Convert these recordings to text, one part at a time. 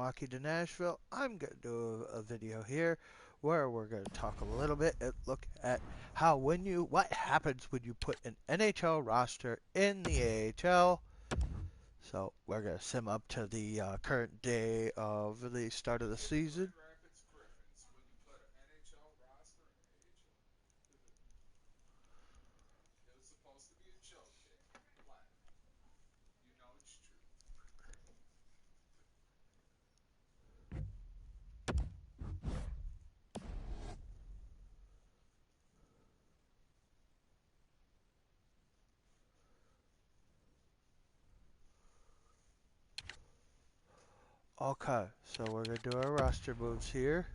Hockey to Nashville. I'm going to do a video here where we're going to talk a little bit and look at what happens when you put an NHL roster in the AHL. So we're going to sim up to the current day of the start of the season. Okay, so we're going to do our roster moves here.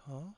Huh?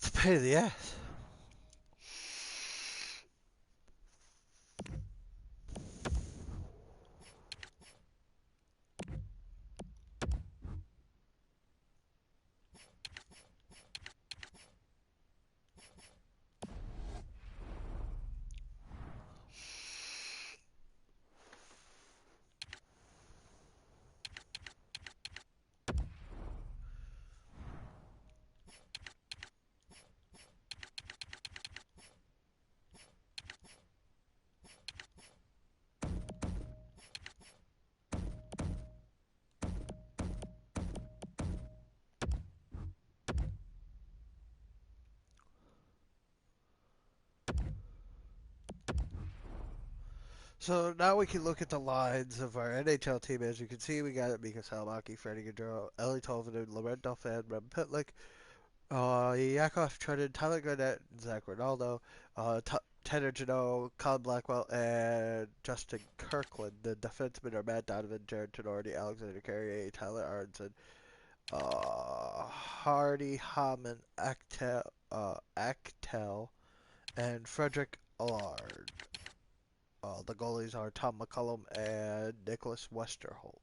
It's a pain in the ass. So now we can look at the lines of our NHL team. As you can see, we got Mika Salmaki, Freddie Gaudreau, Ellie Tolvanen, Laurent Dauphin, Rem Pitlick, Yakov Trenin, Tyler Garnett, and Zach Ronaldo. Tanner Janot, Colin Blackwell, and Justin Kirkland. The defensemen are Matt Donovan, Jared Tenorti, Alexander Carrier, Tyler Arnson, Hardy, Hamann, Actel, and Frederick Allard. The goalies are Tom McCullum and Nicholas Westerholm.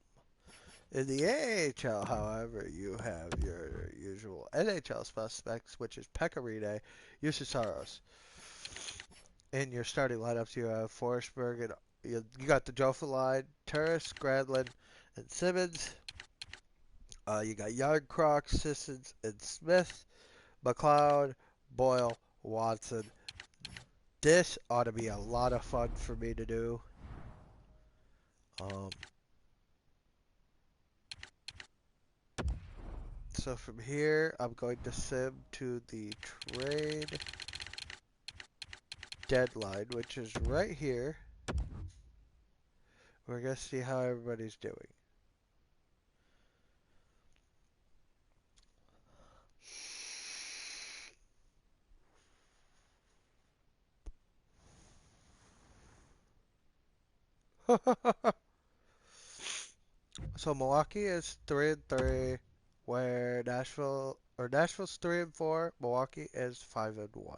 In the AHL, however, you have your usual NHL suspects, which is Pekka Rinne, Jussi Saros. In your starting lineups, you have Forsberg and you got the Jofa line, Turris, Gradlin, and Simmons. You got Yarncroc, Sissons, and Smith, McLeod, Boyle, Watson. This ought to be a lot of fun for me to do. Um, so from here, I'm going to sim to the trade deadline, which is right here. We're going to see how everybody's doing. So Milwaukee is 3-3, where Nashville's 3-4. Milwaukee is 5-1.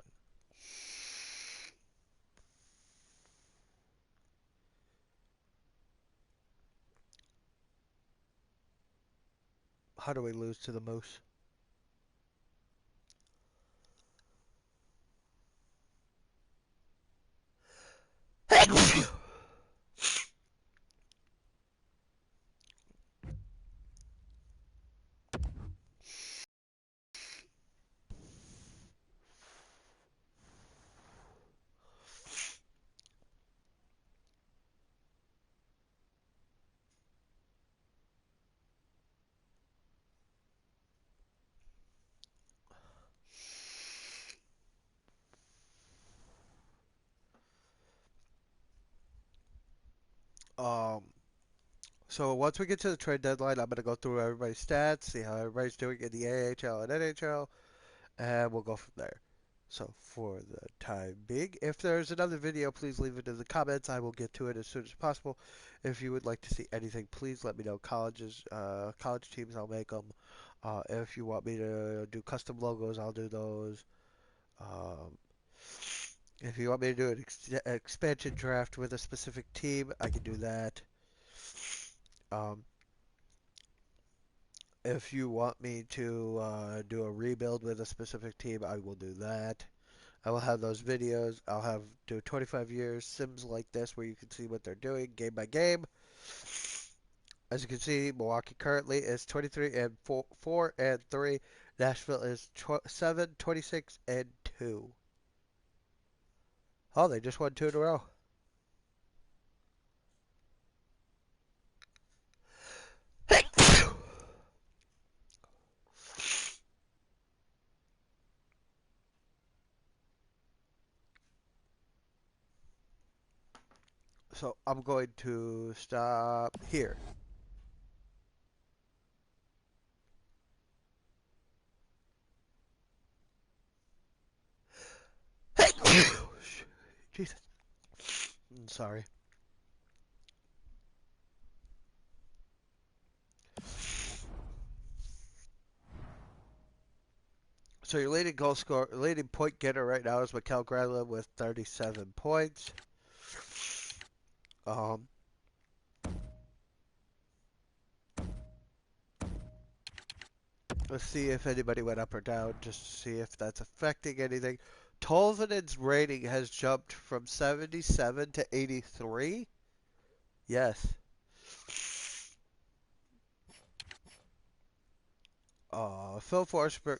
How do we lose to the Moose? Um, so once we get to the trade deadline, I'm gonna go through everybody's stats, see how everybody's doing in the AHL and NHL, and we'll go from there. So for the time being, if there's another video, please leave it in the comments. I will get to it as soon as possible. If you would like to see anything, please let me know. College teams, I'll make them. If you want me to do custom logos, I'll do those. Um, if you want me to do an expansion draft with a specific team, I can do that. Um, if you want me to do a rebuild with a specific team, I will do that. I will have those videos. I'll have do 25 years sims like this where you can see what they're doing game by game. As you can see, Milwaukee currently is 23 and 4 and 3. Nashville is 7, 26 and 2. Oh, they just won 2 in a row. So I'm going to stop here. Jesus. Sorry. So your leading point getter right now is Mikhail Gradlin with 37 points. Um, let's see if anybody went up or down, just to see if that's affecting anything. Tolvanen's rating has jumped from 77 to 83. Yes. Phil Forsberg.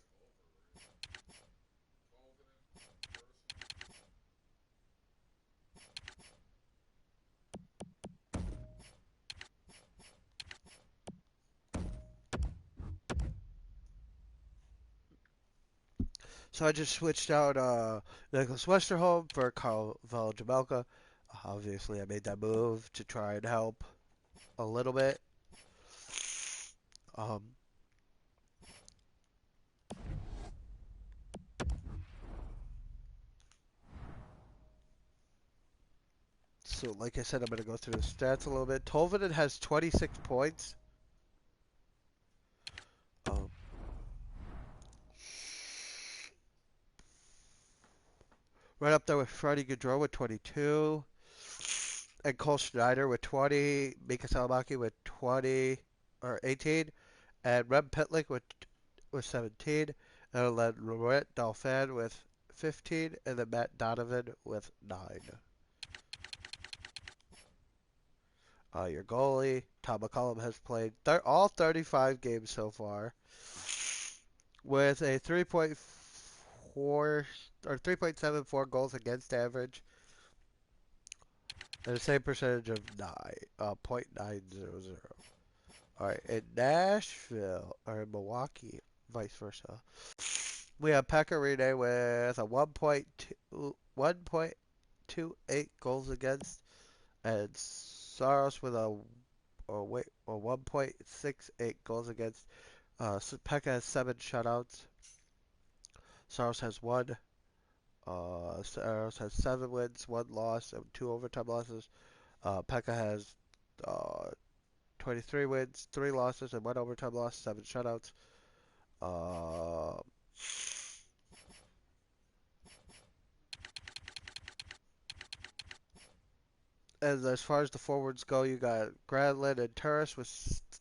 So I just switched out Nicholas Westerholm for Carl Jamelka. Obviously, I made that move to try and help a little bit. Um, So, like I said, I'm going to go through the stats a little bit. Tolvanen has 26 points. Um, right up there with Freddie Gaudreau with 22. And Cole Schneider with 20. Mika Salamaki with 20 or 18. And Rem Pitlick with 17. And then Laurent Dauphin with 15. And then Matt Donovan with 9. Your goalie, Tom McCollum, has played all 35 games so far with a 3.4 or 3.74 goals against average and the same percentage of 0.900. All right, in Nashville or in Milwaukee, vice versa, we have Pekka Rinne with a 1.28 goals against, and Saros with a 1.68 goals against. Pekka has 7 shutouts. Saros has 1. Saros has 7 wins, 1 loss, and 2 overtime losses. Pekka has uh, 23 wins, 3 losses, and 1 overtime loss, 7 shutouts. Uh, and as far as the forwards go, you got Granlund and Turris with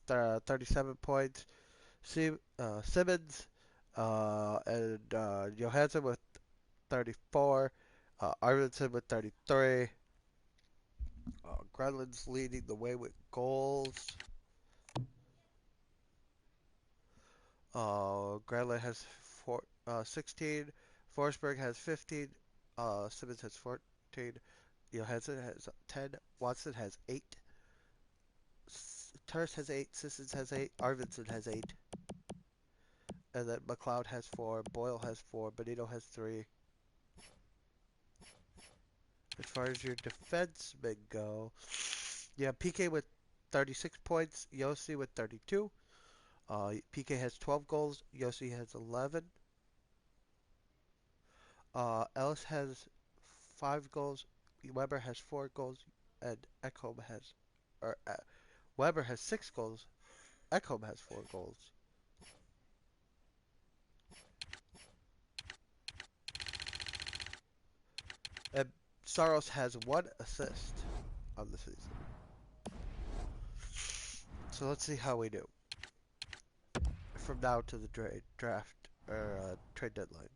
37 points. Simmons and Johansson with 34. Arvidsson with 33. Granlund's leading the way with goals. Granlund has 16. Forsberg has 15. Simmons has 14. Johansson has 10. Watson has 8. Turris has 8. Sissons has 8. Arvidsson has 8. And then McLeod has 4. Boyle has 4. Benito has 3. As far as your defensemen go, you have PK with 36 points. Yossi with 32. PK has 12 goals. Yossi has 11. Ellis has 5 goals. Weber has 4 goals. And Ekholm has, or Weber has 6 goals. Ekholm has 4 goals. And Saros has 1 assist on the season. So let's see how we do from now to the draft or trade deadline.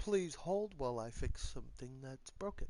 Please hold while I fix something that's broken.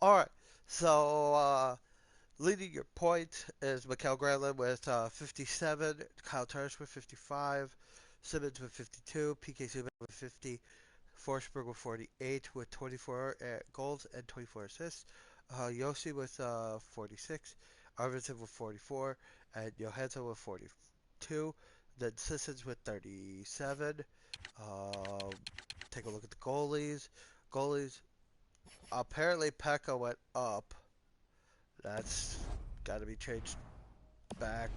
All right. So leading your point is Mikael Granlund with 57, Kyle Turris with 55, Simmons with 52, PK Subban with 50, Forsberg with 48 with 24 goals and 24 assists. Yossi with 46, Arvidsson with 44, and Johansson with 42. Then Sissons with 37. Um, take a look at the goalies. Goalies, apparently Pekka went up. That's got to be changed back.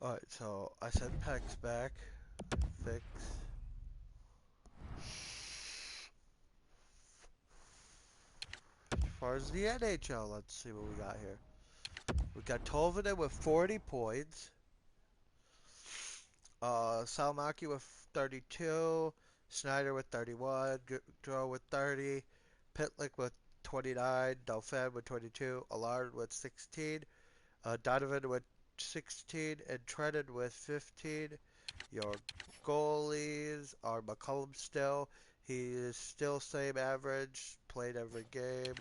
Alright, so I sent Pex back. Fix. As far as the NHL, let's see what we got here. We got Tolvanen with 40 points. Salmaki with 32. Snyder with 31. Goodrow with 30. Pitlick with 29. Dauphin with 22. Allard with 16. Donovan with 16. And Trennan with 15. Your goalies are McCollum still. He is still same average. Played every game.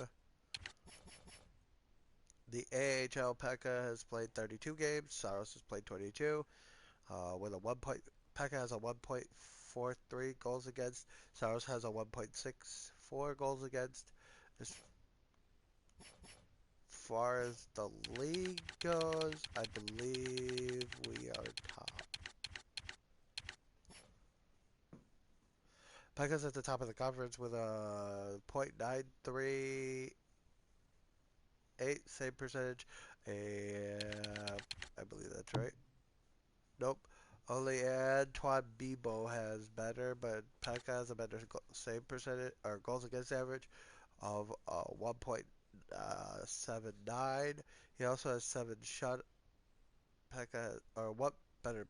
The AHL Pekka has played 32 games. Saros has played 22. With a 1 point, Pekka has a 1.43 goals against. Saros has a 1.64 goals against. As far as the league goes, I believe we are top. Pekka's at the top of the conference with a .938 save percentage. I believe that's right. Nope. Only Antoine Bibo has better, but Pekka has a better save percentage or goals against average of 1.79. He also has 7 shut. Pekka or what better?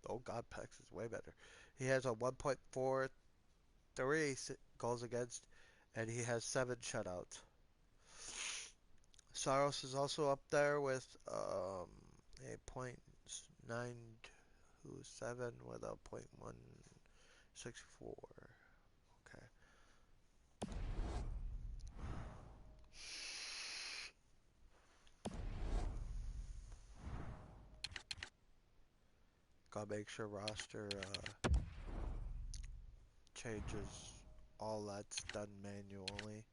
Oh God, Pekka is way better. He has a 1.43 goals against, and he has 7 shutouts. Saros is also up there with a .927 with a .164. Okay. Gotta make sure roster changes. All that's done manually.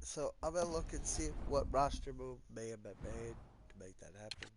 So I'm gonna look and see what roster move may have been made to make that happen.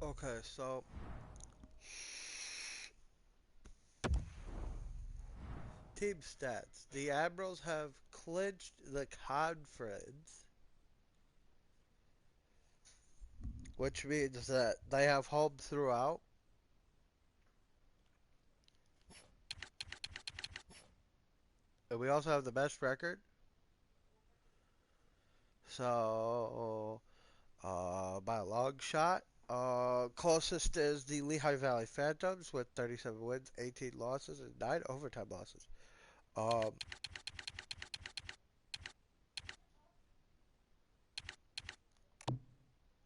Okay, so team stats. The Admirals have clinched the conference, which means that they have home throughout. And we also have the best record. So, by a long shot. Closest is the Lehigh Valley Phantoms with 37 wins, 18 losses, and 9 overtime losses. Um,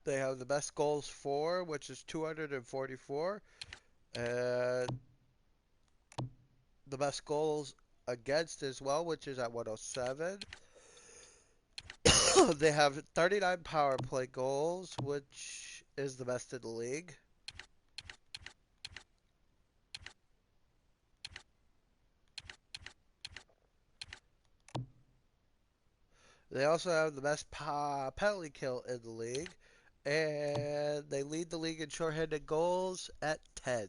they have the best goals for, which is 244, and the best goals against as well, which is at 107. They have 39 power play goals, which is the best in the league. They also have the best penalty kill in the league, and they lead the league in shorthanded goals at 10.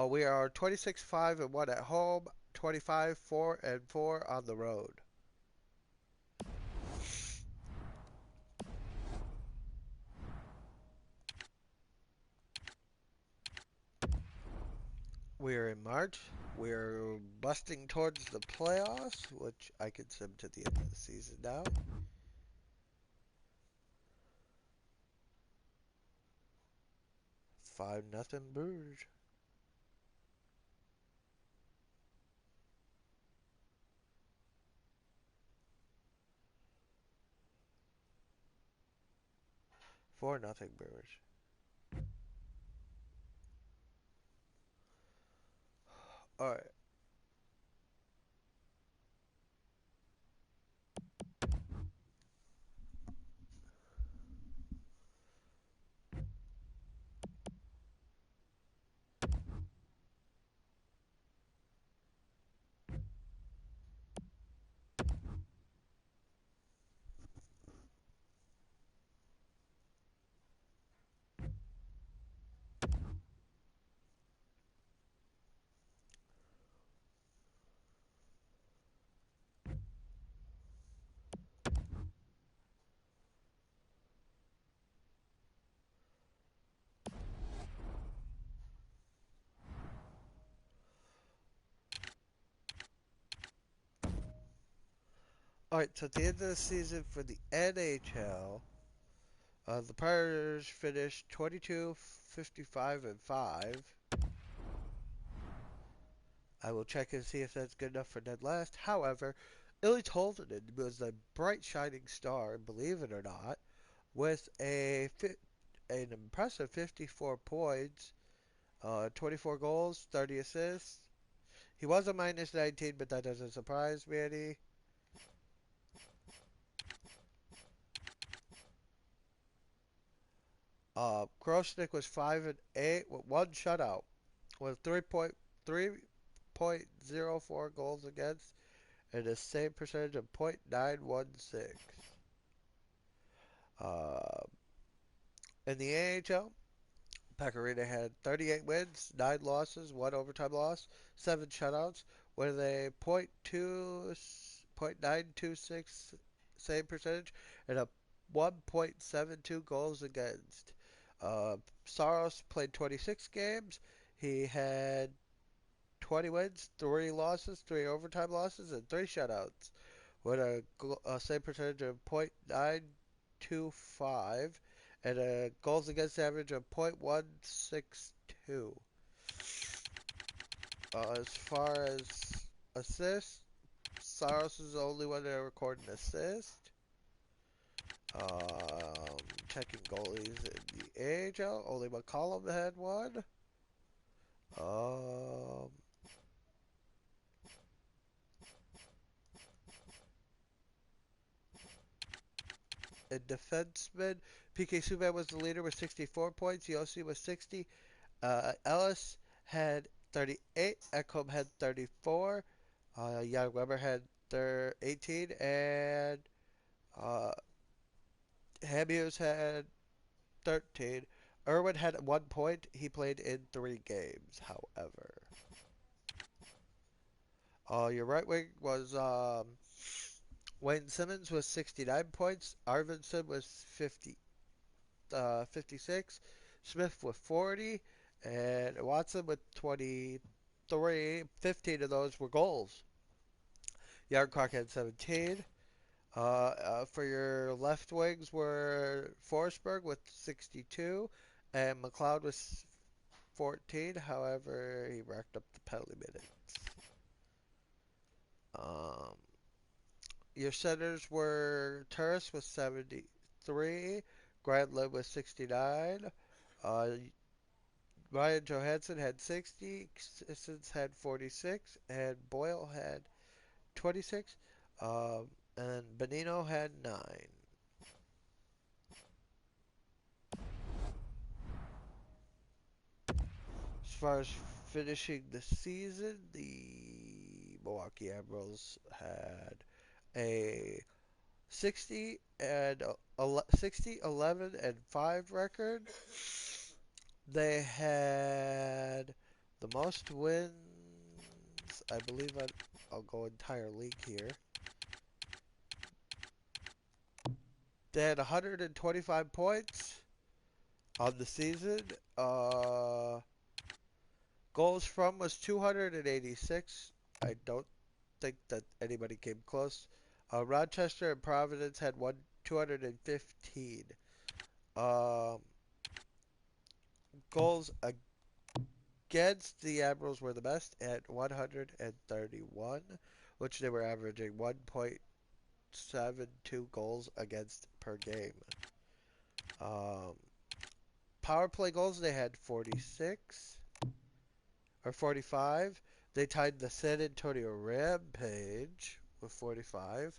We are 26-5 and 1 at home, 25-4 and 4 on the road. We're in March. We're busting towards the playoffs, which I can sim to the end of the season now. 5-0 Bruges. 4-0 Brewers. All right. All right. So at the end of the season for the NHL, the Pirates finished 22, 55, and 5. I will check and see if that's good enough for dead last. However, Illy Tolvanen was a bright shining star, believe it or not, with an impressive 54 points, 24 goals, 30 assists. He was a minus 19, but that doesn't surprise me any. Grosnick was 5 and 8 with one shutout, with 3.04 goals against and a save percentage of .916. Uh, in the AHL, Pecorino had 38 wins, 9 losses, 1 overtime loss, 7 shutouts, with a .926 save percentage and a 1.72 goals against. Saros played 26 games. He had 20 wins, 3 losses, 3 overtime losses, and 3 shutouts, with a save percentage of .925 and a goals against average of .162. As far as assists, Saros is the only one that recorded an assist. Checking goalies in the AHL, only McCollum had one. Um, in defenseman, PK Subban was the leader with 64 points. Yossi was 60. Ellis had 38. Ekholm had 34. Jan Weber had 18. And uh, Hamius had 13. Irwin had 1 point. He played in 3 games, however. Your right wing was Wayne Simmons with 69 points. Arvidsson was 56. Smith with 40. And Watson with 23. 15 of those were goals. Yarncroc had 17. For your left wings were Forsberg with 62. And McLeod with 14. However, he racked up the penalty minutes. Um, Your centers were Turris with 73, Granlund with 69, uh, Ryan Johansson had 60, Sissons had 46, and Boyle had 26, and Benino had 9. As far as finishing the season, the Milwaukee Admirals had a 60, 11, and 5 record. They had the most wins. I believe I'll go entire league here. They had 125 points on the season. Goals from was 286. I don't think that anybody came close. Rochester and Providence had 215. Um, Goals against the Admirals were the best at 131, which they were averaging 1.72 goals against per game. Um, Power play goals, they had 46 or 45. They tied the San Antonio Rampage with 45.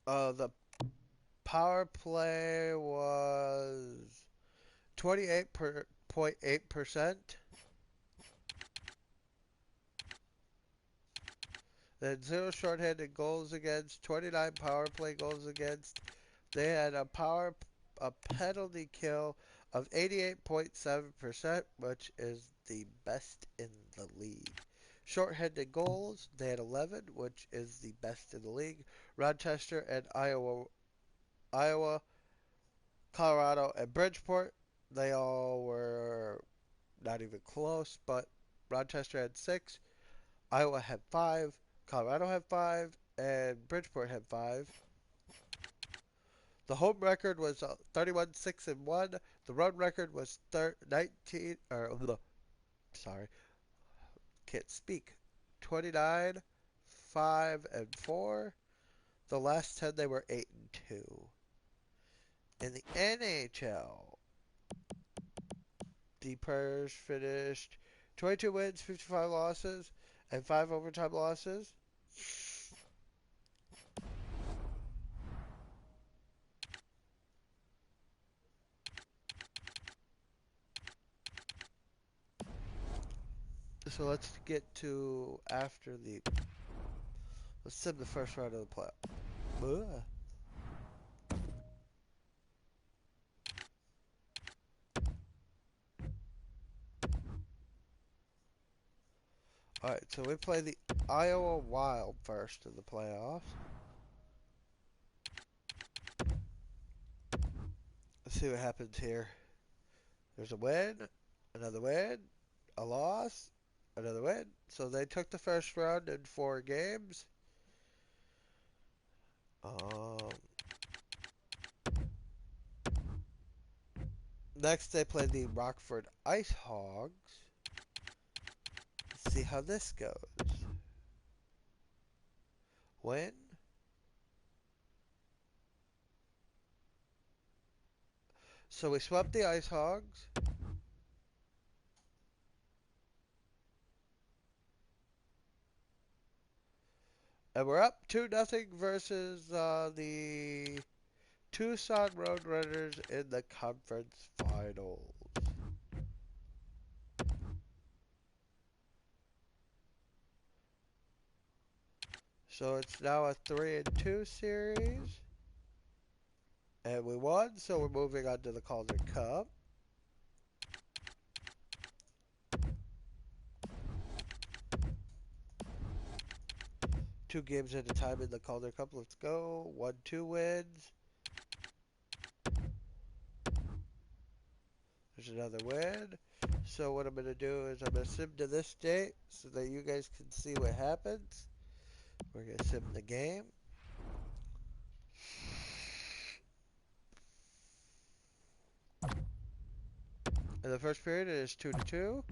The power play was 28.8%. Then 0 shorthanded goals against, 29 power play goals against. They had a penalty kill of 88.7%, which is the best in the league. Shorthanded goals, they had 11, which is the best in the league. Rochester and Iowa, Colorado, and Bridgeport, they all were not even close, but Rochester had 6, Iowa had 5, Colorado had 5, and Bridgeport had 5. The home record was 31-6-1. The road record was 19 or sorry, can't speak. 29-5-4. The last 10 they were 8-2. In the NHL, the Preds finished 22 wins, 55 losses, and 5 overtime losses. So let's get to after the. Let's sim the first round of the playoff. Alright, so we play the Iowa Wild first in the playoffs. Let's see what happens here. There's a win, another win, a loss, another win. So they took the first round in 4 games. Um, Next, they play the Rockford Ice Hogs. Let's see how this goes. Win. So we swept the Ice Hogs. And we're up 2-0 versus the Tucson Roadrunners in the conference finals. So it's now a 3-2 series. And we won, so we're moving on to the Calder Cup. Two games at a time in the Calder Cup. Let's go. 1-2 wins. There's another win. So what I'm going to do is I'm going to sim to this date so that you guys can see what happens. We're going to sim the game. In the first period, it is 2-2.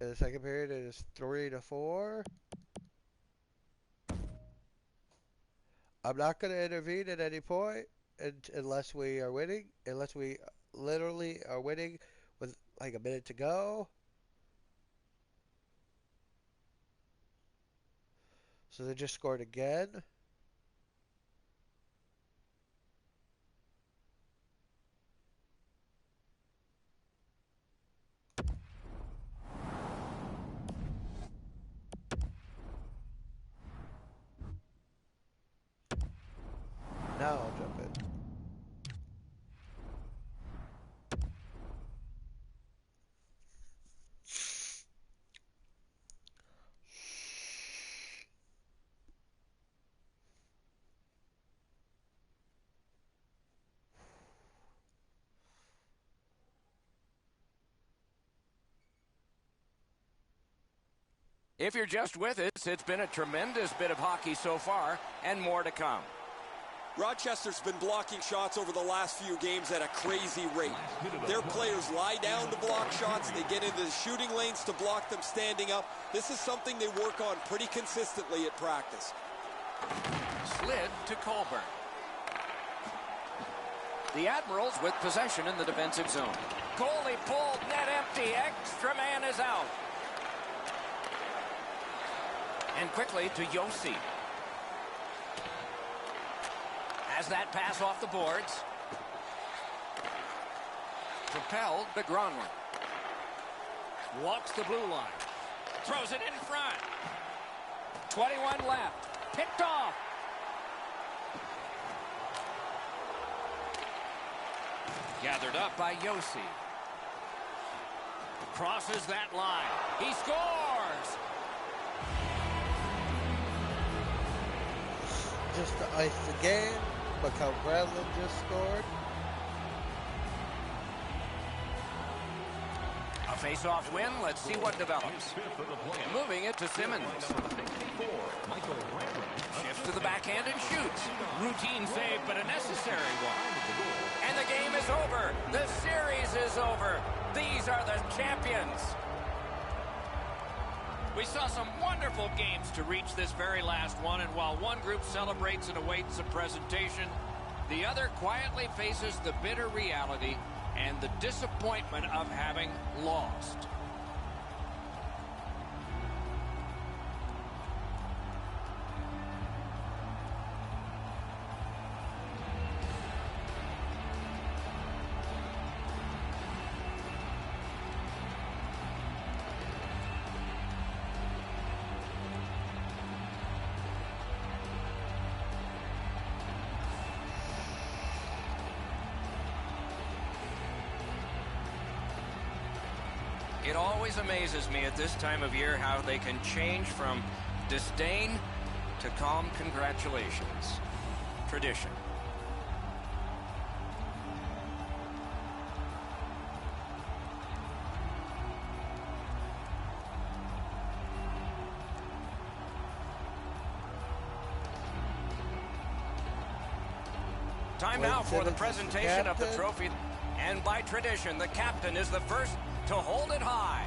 In the second period, it is 3-4. I'm not going to intervene at any point unless we are winning. Unless we literally are winning with like a minute to go. So they just scored again. Now I'll jump in. If you're just with us, it's been a tremendous bit of hockey so far, and more to come. Rochester's been blocking shots over the last few games at a crazy rate. Their players lie down to block shots. They get into the shooting lanes to block them standing up. This is something they work on pretty consistently at practice. Slid to Colburn. The Admirals with possession in the defensive zone. Goalie pulled, net empty, extra man is out. And quickly to Yossi. Has that pass off the boards. Propelled to Gronwyn. Walks the blue line. Throws it in front. 21 left. Picked off. Gathered up by Yossi. Crosses that line. He scores! Just to ice the game, look how Bradley just scored. A face-off win. Let's see what develops. Moving it to Simmons. Shifts to the backhand and shoots. Routine save, but a necessary one. And the game is over. The series is over. These are the champions. We saw some wonderful games to reach this very last one, and while one group celebrates and awaits a presentation, the other quietly faces the bitter reality and the disappointment of having lost. It always amazes me at this time of year how they can change from disdain to calm congratulations. Tradition. Time now for the presentation of the trophy. And by tradition, the captain is the first to hold it high.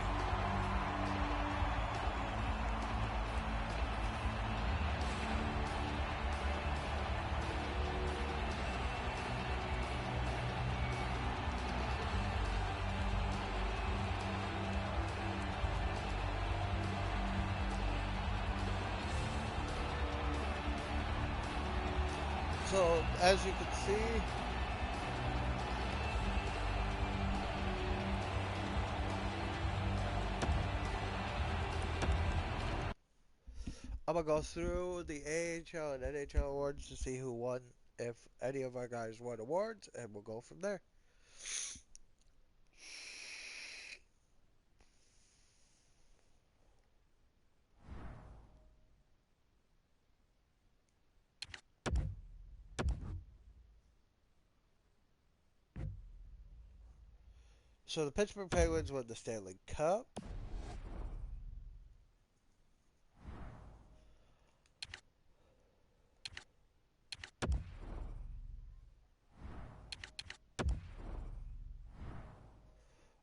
So, as you can see, I'm going to go through the AHL and NHL awards to see who won, if any of our guys won awards, and we'll go from there. So the Pittsburgh Penguins won the Stanley Cup.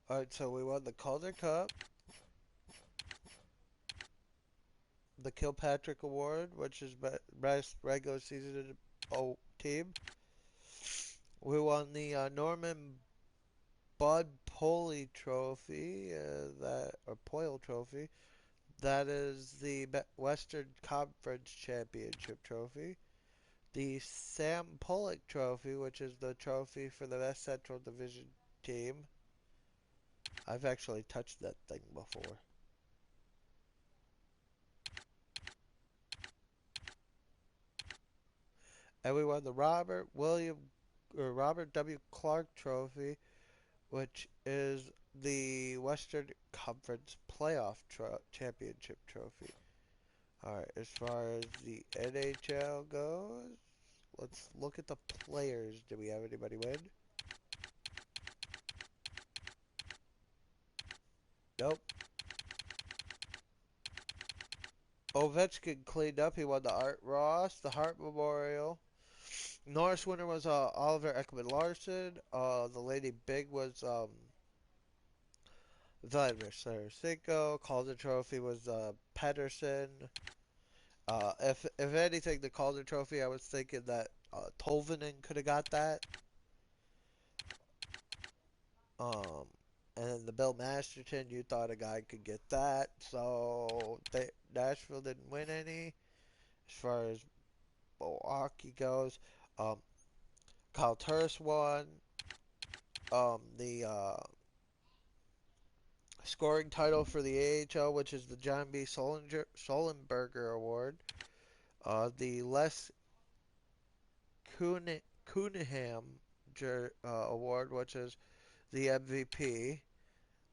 Alright, so we won the Calder Cup, the Kilpatrick Award, which is best regular season team. We won the Norman Bud Poley Trophy, or Poyle Trophy. That is the Western Conference Championship Trophy. The Sam Pollock Trophy, which is the trophy for the West Central Division team. I've actually touched that thing before. And we won the Robert W. Clark Trophy, which is the Western Conference Playoff Championship Trophy. Alright, as far as the NHL goes, let's look at the players. Do we have anybody win? Nope. Ovechkin cleaned up. He won the Art Ross, the Hart Memorial. Norris winner was Oliver Ekman-Larsson. The Lady Big was Vladimir Tarasenko. Calder Trophy was Pedersen. If anything, the Calder Trophy, I was thinking that Tolvanen could have got that. And then the Bill Masterton, you thought a guy could get that. So Nashville didn't win any. As far as Milwaukee goes, Kyle Turris won the scoring title for the AHL, which is the John B. Sullenberger Award. The Les Cunningham Award, which is the MVP.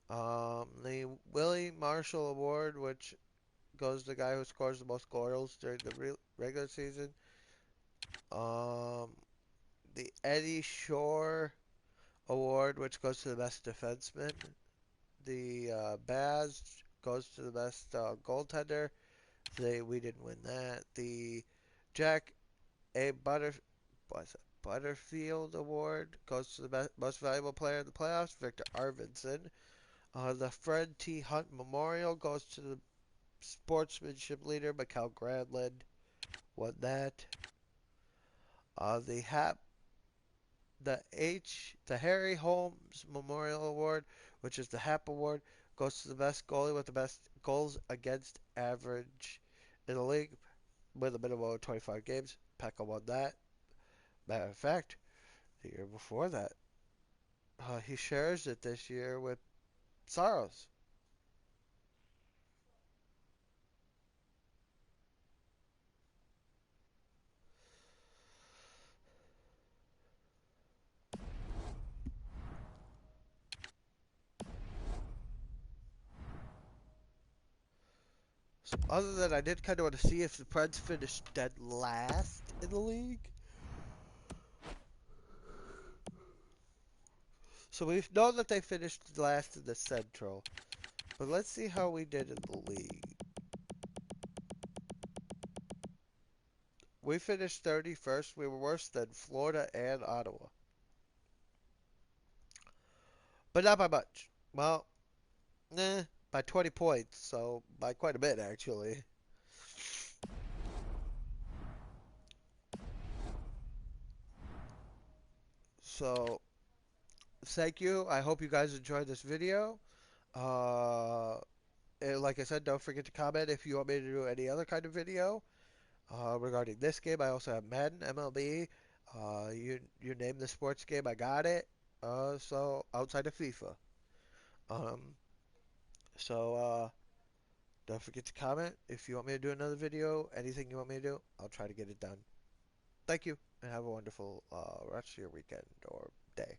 The Willie Marshall Award, which goes to the guy who scores the most goals during the regular season. The Eddie Shore Award, which goes to the best defenseman. The Baz goes to the best goaltender. We didn't win that. The Jack A. Butterfield Award goes to the most valuable player in the playoffs, Victor Arvidsson. The Fred T. Hunt Memorial goes to the sportsmanship leader, Mikael Granlund. Won that. The Harry Holmes Memorial Award, which is the HAP Award, goes to the best goalie with the best goals against average in the league with a minimum of 25 games. Pekka won that. Matter of fact, the year before that, he shares it this year with Saros. So other than I did kind of want to see if the Preds finished dead last in the league. So we know that they finished last in the Central. But let's see how we did in the league. We finished 31st. We were worse than Florida and Ottawa. but not by much. Well, by 20 points, so by quite a bit actually. So thank you. I hope you guys enjoyed this video. Uh, like I said, don't forget to comment if you want me to do any other kind of video regarding this game. I also have Madden, MLB. You name the sports game, I got it. So outside of FIFA. Um, so don't forget to comment if you want me to do another video. Anything you want me to do, I'll try to get it done. Thank you, and have a wonderful rest of your weekend or day.